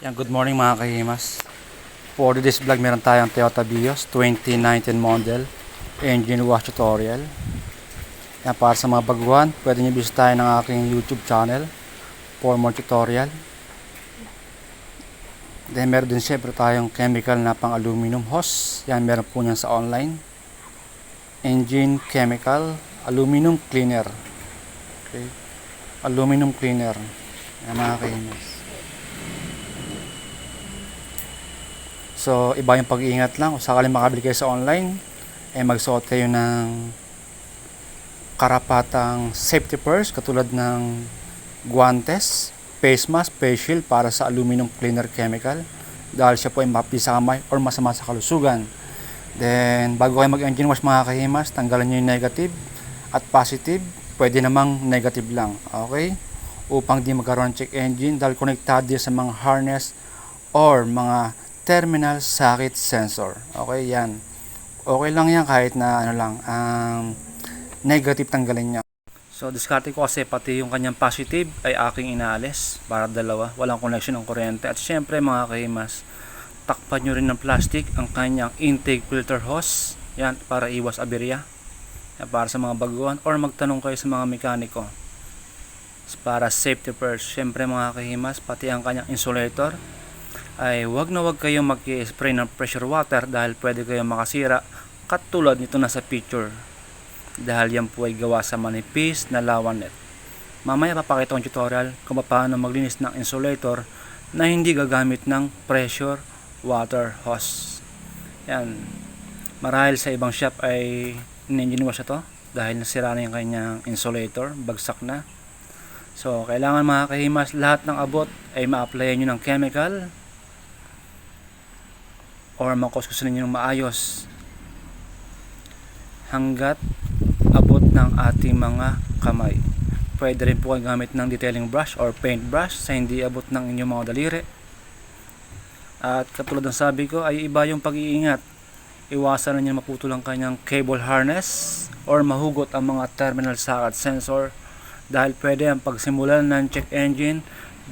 Yan, good morning mga kahimas. For this vlog, meron tayong Toyota Vios 2019 model engine wash tutorial. Yan, para sa mga baguhan, pwede nyo bisitahin ng aking YouTube channel for more tutorial. Then meron din syempre tayong chemical na pang aluminum hose. Yan, meron po niyan sa online. Engine chemical aluminum cleaner. Okay, aluminum cleaner. Yan mga kahimas. So, iba yung pag-iingat lang. Kung sakaling makabili kayo sa online, magsuot kayo ng karapatang safety first, katulad ng guantes, face mask, face shield para sa aluminum cleaner chemical. Dahil siya po ay mapisamay or masama sa kalusugan. Then, bago kayo mag-engine wash mga kahimas, tanggalan nyo yung negative at positive. Pwede namang negative lang. Okay? Upang di magkaroon ng check engine dahil konektado sa mga harness or mga terminal circuit sensor. Okay, yan. Okay lang yan kahit na negative tanggalin niya. So, diskarte ko kasi pati yung kanyang positive ay aking inaalis para dalawa. Walang connection ng kuryente. At syempre mga kahimas, takpan nyo rin ng plastic ang kanyang intake filter hose. Yan, para iwas aberya. Yan, para sa mga baguhan. Or magtanong kayo sa mga mekaniko. Para safety first. Syempre mga kahimas, pati ang kanyang insulator ay wag na wag kayong mag-spray ng pressure water dahil pwede kayong makasira katulad nito na sa picture dahil yan po ay gawa sa manipis na lawanet. Mamaya papakita ko ng tutorial kung paano maglinis ng insulator na hindi gagamit ng pressure water hose. Yan, marahil sa ibang shop ay in-engine wash ito dahil nasira na yung kanyang insulator, bagsak na. So kailangan mga kahimas, lahat ng abot ay ma-applyan nyo ng chemical or makuskusin ninyo ng maayos hanggat abot ng ating mga kamay. Pwede rin po kayo gamit ng detailing brush or paint brush sa hindi abot ng inyong mga daliri. At katulad ng sabi ko ay iba yung pag-iingat. Iwasan na nyo maputol ang kanyang cable harness or mahugot ang mga terminal circuit sensor dahil pwede ang pagsimulan ng check engine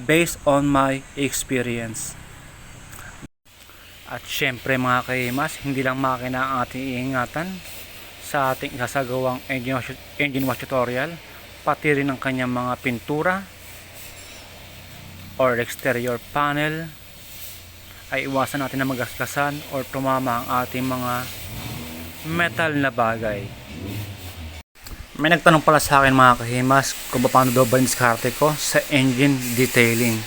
based on my experience. At syempre mga kahimas, hindi lang makina ang ating iingatan sa ating isasagawang engine wash tutorial, pati rin ang kanyang mga pintura or exterior panel ay iwasan natin na magaskasan or tumama ang ating mga metal na bagay. May nagtanong pala sa akin mga kahimas kung paano daw ba diskarte ko sa engine detailing.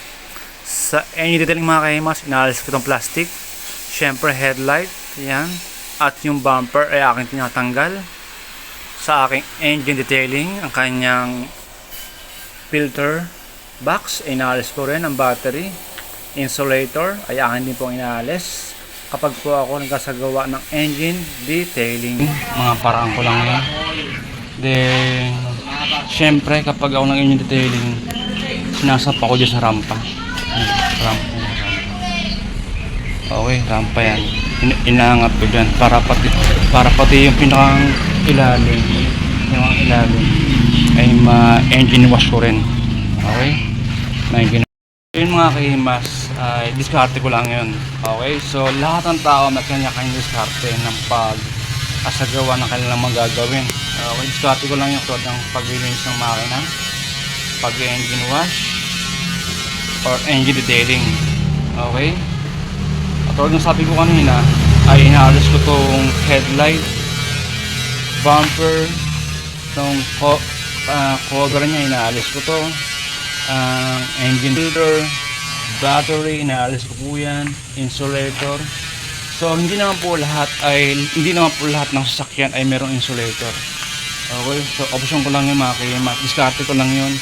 Sa engine detailing mga kahimas, inaalis ko itong plastic. Syempre headlight, yan, at yung bumper ay aking tinatanggal. Sa aking engine detailing, ang kanyang filter box ay inaalis ko rin. Ang battery, insulator ay akin din pong inaalis kapag po ako nagkasagawa ng engine detailing. Mga paraan ko lang yan. Then syempre kapag ako ng engine detailing, sinasapa ko dyan sa rampa. Rampa. Okay, rampa yan. Inaangat ko dyan para pati yung pinakang ilalim, yung ilalim ay ma-engine wash ko rin. Okay? Ma-engine wash. Yun mga kahimas, ay diskarte ko lang yun. Okay? So, lahat ng tao may kanya-kanya diskarte ng pag-asagawa ng kanilang magagawin. Okay? Diskarte ko lang yung tulad ng paglilinis ng makina, pag-engine wash, or engine detailing. Okay? Tulad ng sabi ko kanina ay inaalis ko tong headlight, bumper, tong cover niya inaalis ko to, engine filter, battery inaalis ko po yan, insulator. So hindi naman po lahat ng sasakyan ay merong insulator. Okay, so option ko lang yung mga kahimas, diskarte ko lang yun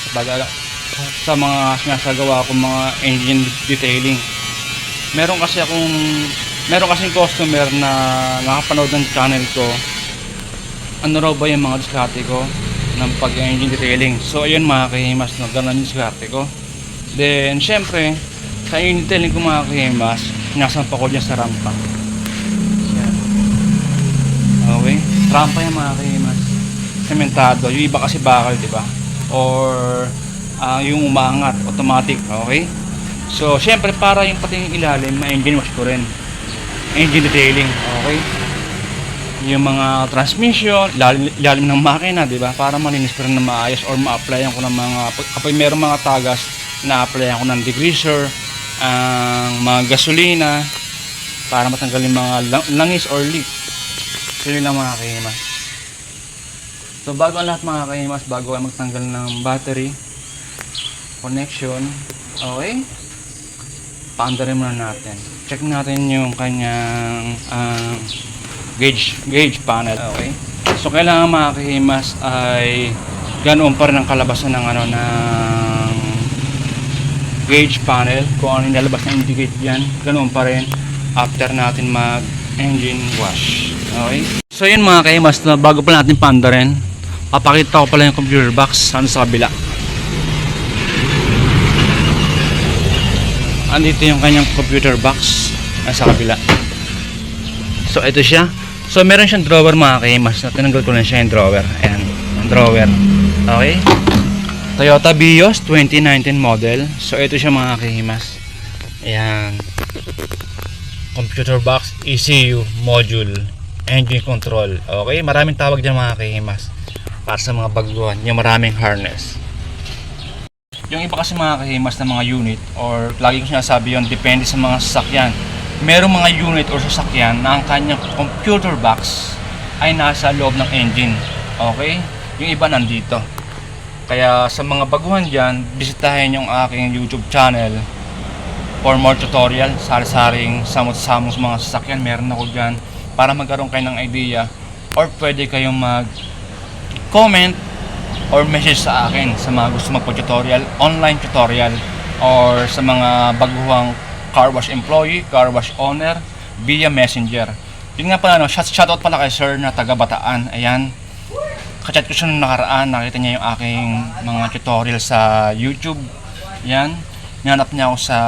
sa mga sinasagawa ko mga engine detailing. Meron kasing customer na nakapanood ng channel ko. Ano raw ba yung mga diskarte ko ng pag-engine detailing. So ayun mga kahimas, no, ganun yung diskarte ko. Then syempre sa engine detailing ko mga kahimas, sinasampa ko dyan sa rampa. Yan. Okay, rampa yung mga kahimas, sementado. Yung iba kasi bakal, diba? Or yung umaangat automatic. Okay, So, syempre para yung pati yung ilalim, ma-engine wash ko rin. Engine detailing, okay? Yung mga transmission, ilalim ng makina, di ba? Para malinis ko rin na maayos or ma-applyan ko ng mga, kapag meron mga tagas, na-applyan ko ng degreaser, ang mga gasolina, para matanggal yung mga langis or leak. So, yun lang mga kahimas. So, bago ang lahat mga kahimas, bago ay magtanggal ng battery, connection, okay? Paandarin muna natin. Check natin yung kanyang gauge panel. Okay. So kailangan mga kahimas ay ganoon pa rin ang kalabasan ng ng gauge panel. Kung ano yung lalabas na indicate diyan, ganoon pa rin after natin mag engine wash. Okay. So yun mga kahimas, na bago pa natin paandarin, papakita ko pala yung computer box sa kabila. Andito yung kanyang computer box nasa kabila. So ito siya. So meron siyang drawer mga kahimas. Tinanggal ko na siya yung drawer. Ayan, yung drawer. Okay. Toyota Vios 2019 model. So ito siya mga kahimas. Ayan. Computer box, ECU, module, engine control. Okay, maraming tawag dyan mga kahimas. Para sa mga baguhan, yung maraming harness. Yung iba kasi mga kahimas na mga unit, or lagi ko sinasabi yun, depende sa mga sasakyan. Merong mga unit or sasakyan na ang kanyang computer box ay nasa loob ng engine. Okay? Yung iba nandito. Kaya sa mga baguhan dyan, bisitahin yung aking YouTube channel for more tutorial. Sari-saring samot-samong sa mga sasakyan, meron ako dyan para magkaroon kayo ng idea, or pwede kayong mag-comment or message sa akin sa mga gusto magpo-tutorial, online tutorial, or sa mga baguhang car wash employee, car wash owner via messenger. Yun nga pala, shoutout pala kay sir na taga Bataan. Ayan, kachat ko siya nung nakaraan, nakita niya yung aking mga tutorial sa YouTube. Ayan, nanap niya ako sa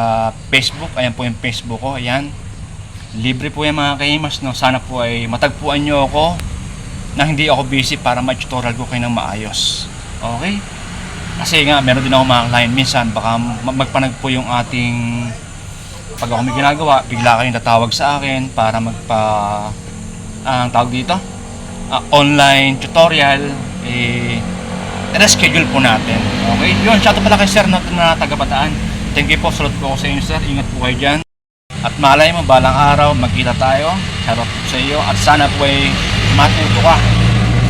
Facebook. Ayan po yung Facebook ko. Ayan, libre po yung mga kahimas, no? Sana po ay matagpuan nyo ako na hindi ako busy para ma-tutorial ko kayo ng maayos. Okay? Kasi nga, meron din ako mga client minsan, baka magpanagpo yung ating, pag ako may ginagawa, bigla kayong tatawag sa akin para tawag dito, online tutorial, reschedule po natin. Okay? Yun, shoutout pala kay sir na taga Bataan. Thank you po, salute po ako sa inyo sir, ingat po kayo dyan. At malay mo, balang araw, magkita tayo. Shoutout po sa iyo. At sana po ay matuto ka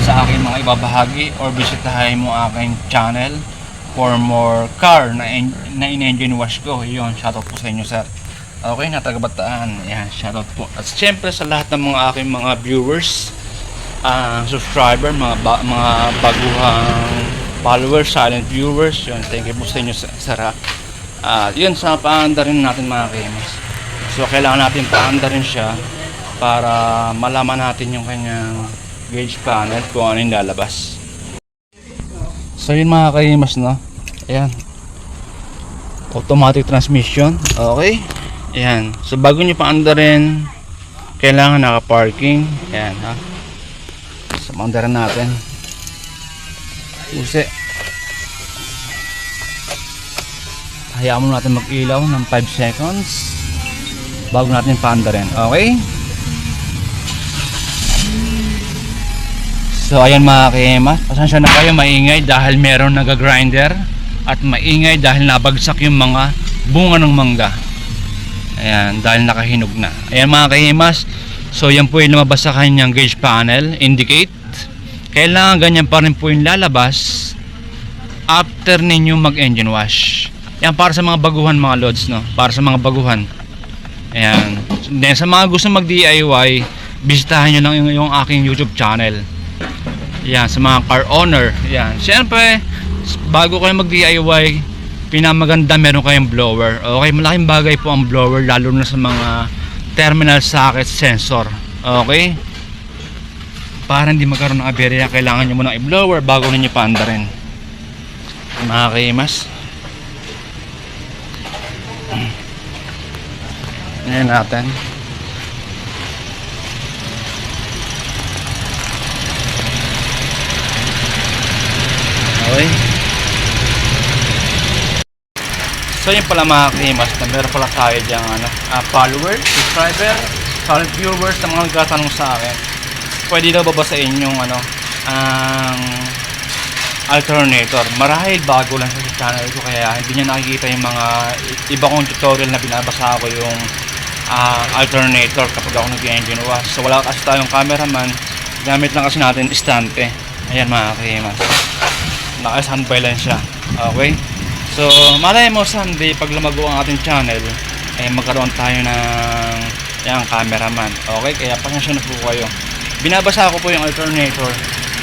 sa aking mga ibabahagi or bisitahin mo aking channel for more car na in-engine wash ko. Yun, shoutout po sa inyo sir. Okay, na taga Bataan. Yan, shoutout po. At syempre sa lahat ng mga aking mga viewers, subscriber, mga baguhang followers, silent viewers. Yun, thank you po sa inyo sir. Yun, sa paanda rin natin mga kahimas. So kailangan natin paanda rin siya para malaman natin yung kanyang gauge panel kung ano yung lalabas. So yun mga kahimas, no? Ayan, automatic transmission. Okay, ayan. So bago nyo paanda rin, kailangan naka-parking. Ayan ha. So paanda rin natin. Usi. Hayaan mo natin mag-ilaw ng 5 seconds bago natin paanda rin. Okay? So ayan mga kahimas, pasensya na kayo, maingay dahil meron naga-grinder at maingay dahil nabagsak yung mga bunga ng mangga. Ayan, dahil nakahinog na. Ayan mga kahimas, so yan po yung lumabas sa kanyang gauge panel, indicate. Kailangan ganyan pa rin po yung lalabas after ninyo mag-engine wash. Yan para sa mga baguhan mga lods, no? Para sa mga baguhan. Ayan. Then sa mga gusto mag-DIY, bisitahin nyo lang yung aking YouTube channel. Yan, sa mga car owner. Yan. Siyempre, bago kayo mag-DIY, pinamaganda meron kayong blower. Okay, malaking bagay po ang blower, lalo na sa mga terminal socket sensor. Okay? Para hindi magkaroon ng aberya, kailangan nyo muna i-blower bago ninyo paanda rin. Mga kahimas. Ngayon natin. Okay. So yun pala mga kahimas, na meron pala tayo dyan followers, subscriber, solid viewers na mga nagtatanong sa akin. Pwede daw babasahin yung ang alternator. Marahil bago lang sa channel ko kaya hindi niya nakikita yung mga iba kong tutorial na binabasa ko yung alternator kapag ako nag-engine wash. So wala kasi tayong cameraman, gamit lang kasi natin istante. Ayan mga kahimas, naka-standby lang siya. Okay, so malay mo someday pag lumago ang ating channel magkaroon tayo ng cameraman. Okay, kaya pasensya na po kayo. Binabasa ko po yung alternator.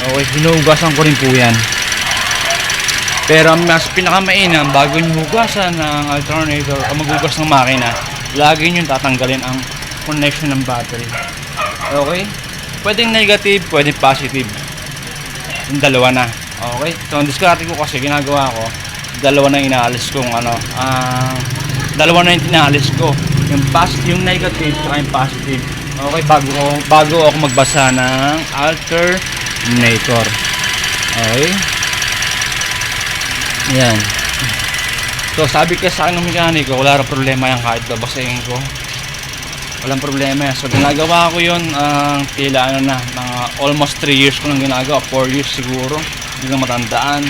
Okay, hinuhugasan ko rin po yan. Pero mas pinakamainam bago nyo hugasan ng alternator o maghugas ng makina, lagi nyo tatanggalin ang connection ng battery. Okay, pwedeng negative, pwedeng positive, yung dalawa na. Okay, so ang diskarte ko kasi ginagawa ko, dalawa na inaalis kong dalawa na yung inaalis ko, yung negative at yung positive. Okay, bago ako magbasa ng alternator. Okay, yan. So sabi kasi sa akin ng mekaniko, wala rin problema yan kahit babasahin ko, walang problema yan. So ginagawa ko yun tila mga almost 3 years ko nang ginagawa, 4 years siguro, hindi ko matandaan.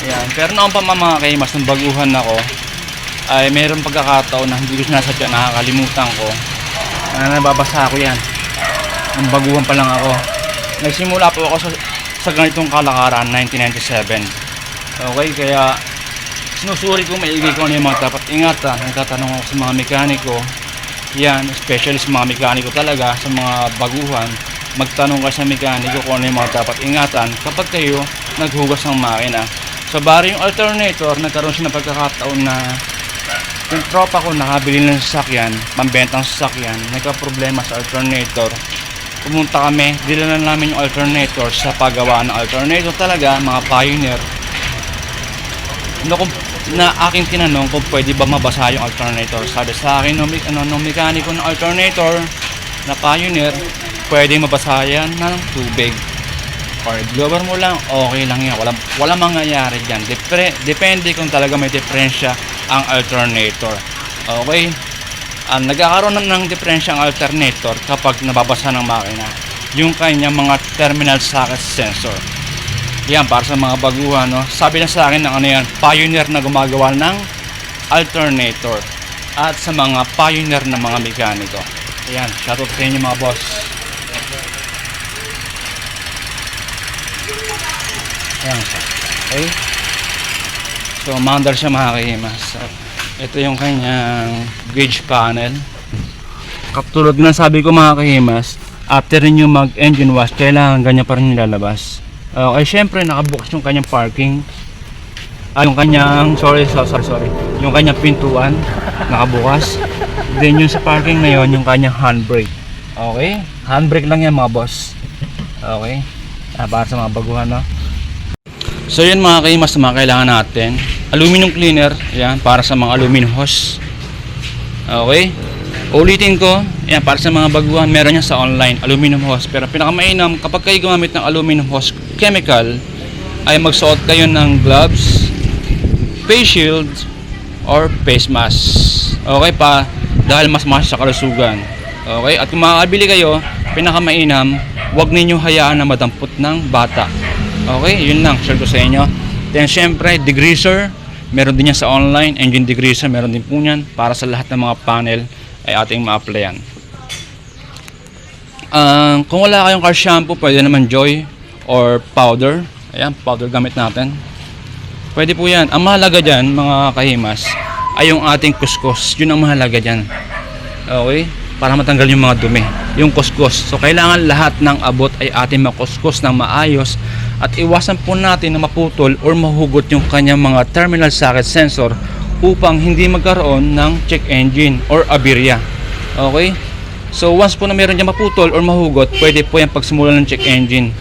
Ayan. Pero noon pa mga kahimas, nung baguhan ako, ay mayroong pagkakataon na hindi ko sinasadya, nakakalimutan ko nababasa ko yan. Nung baguhan pa lang ako, nagsimula po ako sa ganitong kalakaran 1997. Okay, kaya sinusuri ko maigi ko ano yung mga dapat ingatan. Nagtatanong ako sa mga mekaniko yan, especially sa mga mekaniko talaga, sa mga baguhan, magtanong ka sa mekaniko kung ano yung mga dapat ingatan kapag kayo naghugas ng makina. So bari yung alternator, nagkaroon siya ng pagkakataon na yung tropa ko nakabili ng sasakyan, pambentang sasakyan, nagka-problema sa alternator. Pumunta kami, dilalan namin yung alternator sa paggawa ng alternator talaga, mga Pioneer. Na aking tinanong kung pwede ba mabasa yung alternator. Sabi sa akin nung mekaniko ng alternator na Pioneer, pwede mabasa yan ng tubig. Or blower mo lang, okay lang yan. Walang mangyayari dyan. Depende kung talaga may diferensya ang alternator. Okay? Nagkakaroon ng diferensya ang alternator kapag nababasa ng makina yung kanyang mga terminal socket sensor. Yan, para sa mga baguhan, no? Sabi na sa akin ng yan, Pioneer na gumagawa ng alternator at sa mga Pioneer na mga mekaniko. Ayan, shoutout sa inyo mga boss. Ayan siya. Okay, so mandar siya mga kahimas. So, ito yung kanyang gauge panel. Katulad na sabi ko mga kahimas, after nyo mag engine wash, kailangan ganyan pa rin nilalabas. Okay, syempre nakabukas yung kanyang parking, yung kanyang yung kanyang pintuan nakabukas. Then yung sa parking na yun, yung kanyang handbrake. Okay, handbrake lang yan mga boss. Okay, para sa mga baguhan, no? So yun mga kahimas, na mga kailangan natin, aluminum cleaner, yan, para sa mga aluminum hose. Okay, ulitin ko, yan, para sa mga baguhan, meron yan sa online, aluminum hose. Pero pinakamainam, kapag kayo gumamit ng aluminum hose chemical, ay magsuot kayo ng gloves, face shield, or face mask. Okay pa, dahil mas mahal sa kalusugan. Okay, at kung makakabili kayo, pinakamainam, huwag ninyo hayaan na madampot ng bata. Okay, yun lang, share ko sa inyo. Then syempre, degreaser, meron din yan sa online. Engine degreaser, meron din po yan. Para sa lahat ng mga panel ay ating ma-applyan. Kung wala kayong car shampoo, pwede naman Joy or powder. Ayan, powder gamit natin. Pwede po yan. Ang mahalaga dyan, mga kahimas, ay yung ating kuskus. Yun ang mahalaga dyan. Okay, para matanggal yung mga dumi, yung kuskus. So kailangan lahat ng abot ay ating makuskus ng maayos. At iwasan po natin na maputol or mahugot yung kanyang mga terminal socket sensor upang hindi magkaroon ng check engine or aberya. Okay? So once po na meron dyan maputol or mahugot, pwede po yan pagsimulan ng check engine.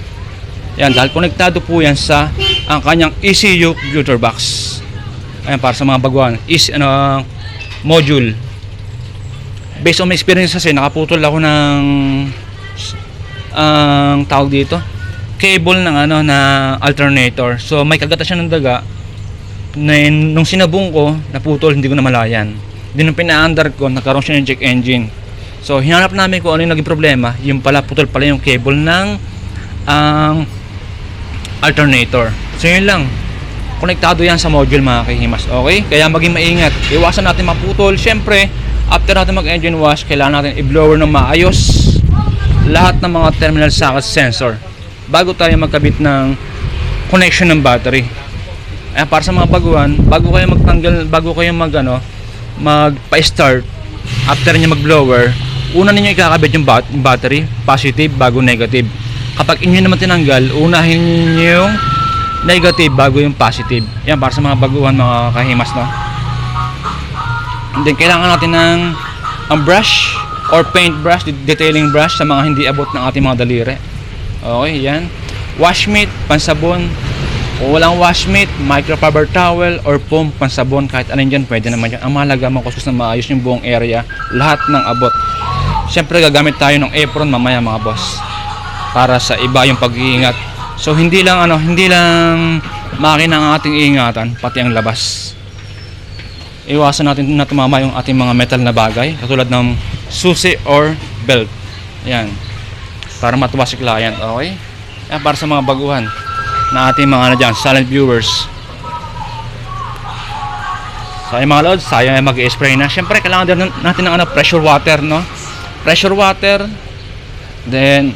Yan, dahil konektado po yan sa ang kanyang ECU computer box. Ayan, para sa mga baguhan, is module. Based on my experience kasi, nakaputol ako ng tawag dito, cable ng na alternator. So may kagatan siya ng daga. Nung sinabong ko, naputol, hindi ko na malayan. Then nung pina-under ko, nagkaroon siya ng check engine. So hinanap namin kung ano yung naging problema. Yung pala, putol pala yung cable ng alternator. So yun lang, konektado yan sa module mga kahimas. Okay? Kaya maging maingat, iwasan natin maputol. Syempre, after natin mag engine wash, kailangan natin i-blower ng maayos lahat ng mga terminal socket sensor bago tayo magkabit ng connection ng battery. Para sa mga baguhan, bago kayo magtanggal, bago kayo magpa-start, after niya mag-blower, una ninyo ikakabit yung battery, positive bago negative. Kapag inyo naman tinanggal, unahin niyo yung negative bago yung positive. Yan, para sa mga baguhan, mga kahimas, no? And then, kailangan natin ng brush or paint brush, detailing brush sa mga hindi abot ng ating mga daliri. Okay, yan. Washmate, pansabon. Kung walang washmate, microfiber towel or foam, pansabon, kahit alin dyan, pwede naman yan. Ang mahalaga, makusus na maayos yung buong area, lahat ng abot. Siyempre, gagamit tayo ng apron mamaya, mga boss, para sa iba yung pag-iingat. So, hindi lang makina ang ating iingatan, pati ang labas. Iwasan natin na tumama yung ating mga metal na bagay, katulad ng susi or belt. Yan, para matuwa si client. Okay? Yan, para sa mga baguhan na ating mga silent viewers. Sayang mga lods, sayang ay mag-spray na. Siyempre, kailangan din natin ng pressure water, no? Pressure water, then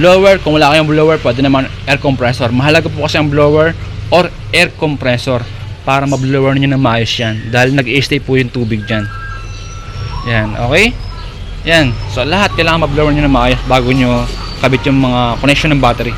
blower. Kung wala kayong blower, pwede naman air compressor. Mahalaga po kasi ang blower or air compressor para ma-blower niyo na maayos yan, dahil nag-i-stay po yung tubig dyan. Yan, okay? Yan, so lahat kailangan ma-blower niyo na maayos bago nyo kabit yung mga connection ng battery.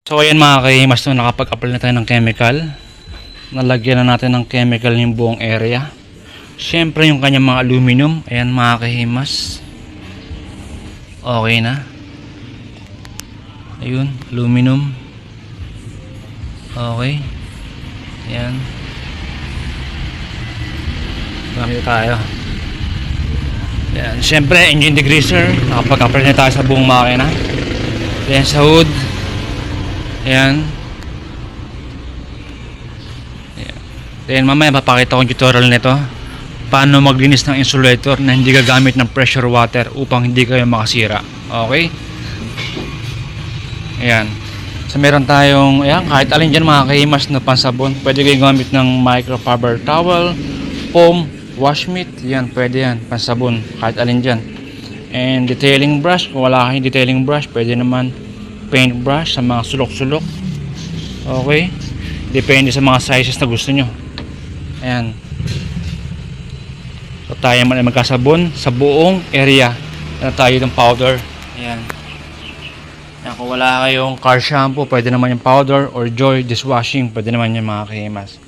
So ayan mga kahimas, no, nakapag-apply na tayo ng chemical. Nalagyan na natin ng chemical yung buong area. Siyempre yung kanyang mga aluminum, ayan mga kahimas, okay na. Ayun, aluminum. Okay. Ayan. Gamit tayo. Ayan, siyempre engine degreaser, nakapag-apply na tayo sa buong makina. Ayan sa hood. Ayan. Ayan. Then mamaya papakita ko yung tutorial nito, paano maglinis ng insulator na hindi gagamit ng pressure water upang hindi kayo makasira. Okay? Ayan. So meron tayong, ayan, kahit alin dyan mga kahimas na pansabon. Pwede kayong gamit ng microfiber towel, foam, washmate. Yan, pwede yan, pansabon, kahit alin dyan. And detailing brush, kung wala kayong detailing brush, pwede naman paintbrush sa mga sulok-sulok. Okay? Depende sa mga sizes na gusto nyo. Ayan. So tayo man ay magkasabon sa buong area na tayo ng powder. Ayan. Ayan. Kung wala kayong car shampoo, pwede naman yung powder, or Joy dishwashing, pwede naman yung mga kahimas.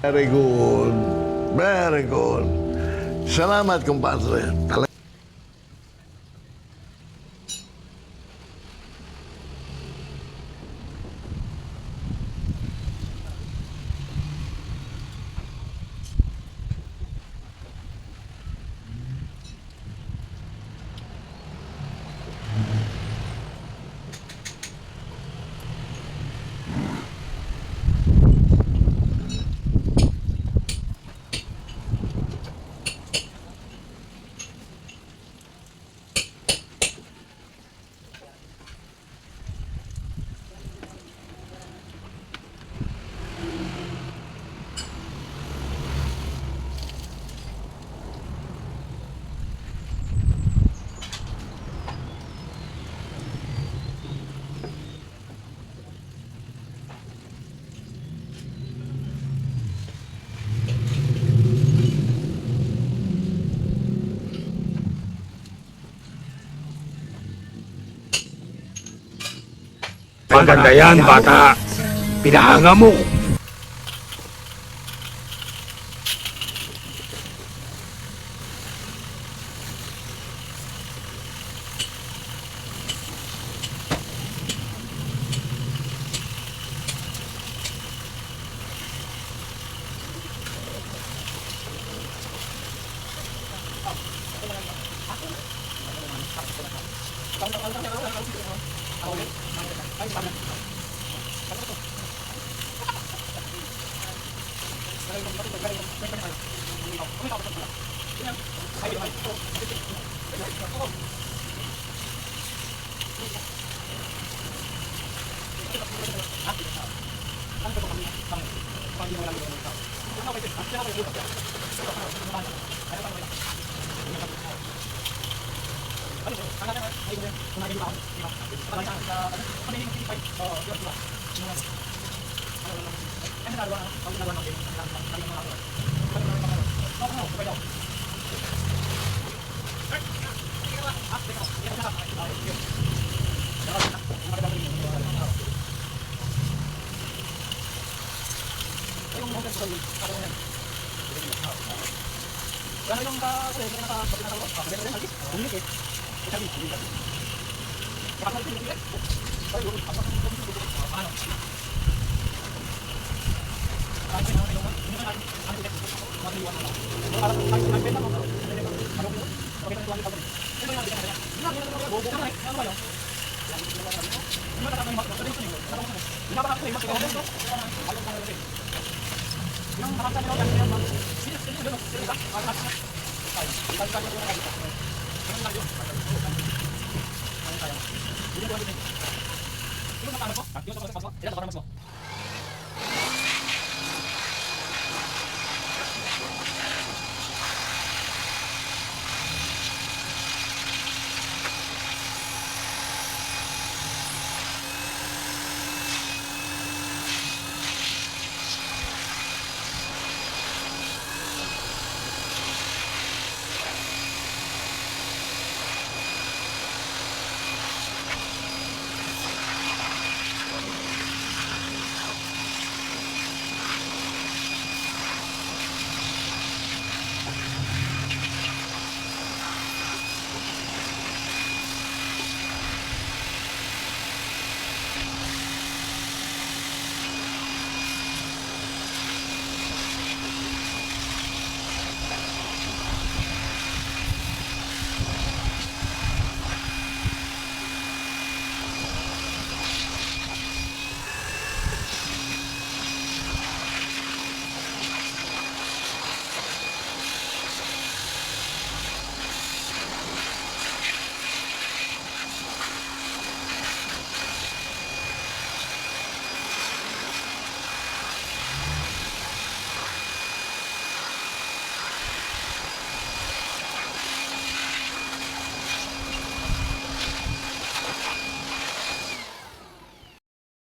Very good. Very good. Salamat, kumpadre. Maganda yan, bata. Pinahanga mo.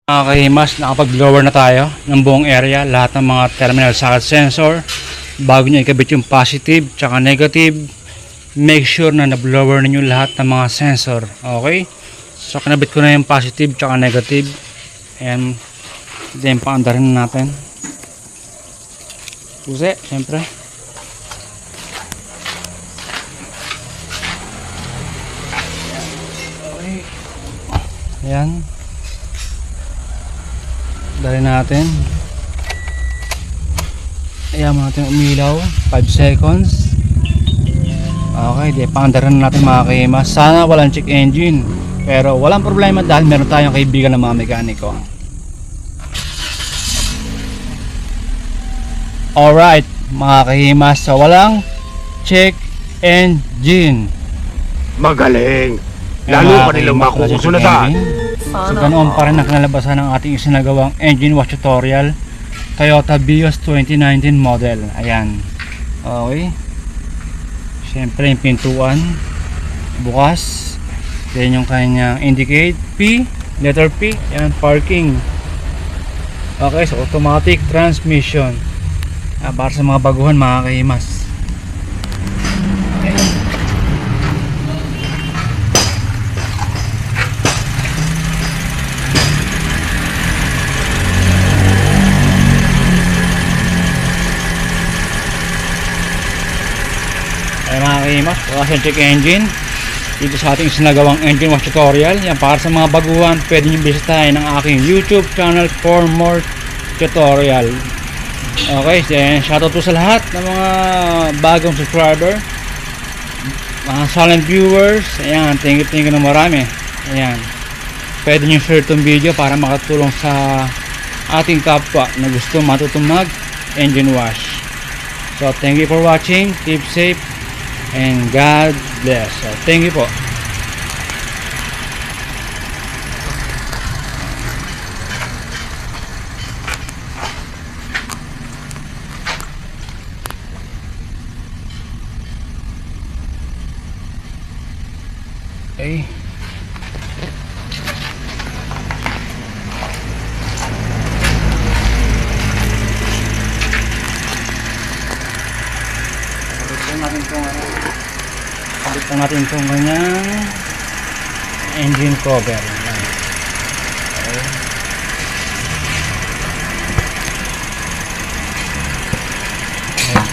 Mga kahimas, nakapag-blower na tayo ng buong area, lahat ng mga terminal socket sensor. Bago nyo ikabit yung positive tsaka negative, make sure na na-blower ninyo lahat ng mga sensor. Okay? So kinabit ko na yung positive tsaka negative. And then paandarin natin. susi, syempre. Okay. Ayan. Dali natin. Ayan mo natin umilaw. 5 seconds. Okay, di paandaran na natin mga kahimas. Sana walang check engine. Pero walang problema dahil meron tayong kaibigan ng mga mekaniko. Alright, mga kahimas. So walang check engine. Magaling. Ayan, Lalo mga pa nilang kahimas, wala siyang check makukusunatan. engine. So ganoon pa rin ang kinalabasan ng ating isinagawang engine wash tutorial Toyota Vios 2019 model. Ayan. Okay. Siyempre yung pintuan bukas. Then yung kanyang indicate P, letter P. Ayan, parking. Okay, so automatic transmission. Para sa mga baguhan mga kahimas. Ay mga kahimas, wala siyang check engine dito sa ating sinagawang engine wash tutorial. Yan, para sa mga baguhan, pwede nyo bisitahin ang aking YouTube channel for more tutorial. Okay, then shoutout po sa lahat ng mga bagong subscriber, mga silent viewers. Ayan, thank you na marami. Ayan, pwede nyo share itong video para makatulong sa ating kapwa na gusto matutong mag engine wash. So thank you for watching, keep safe and God bless. So, thank you po. Okay. Balikan natin itong kanyang engine cover. Ayan. Okay.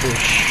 Push.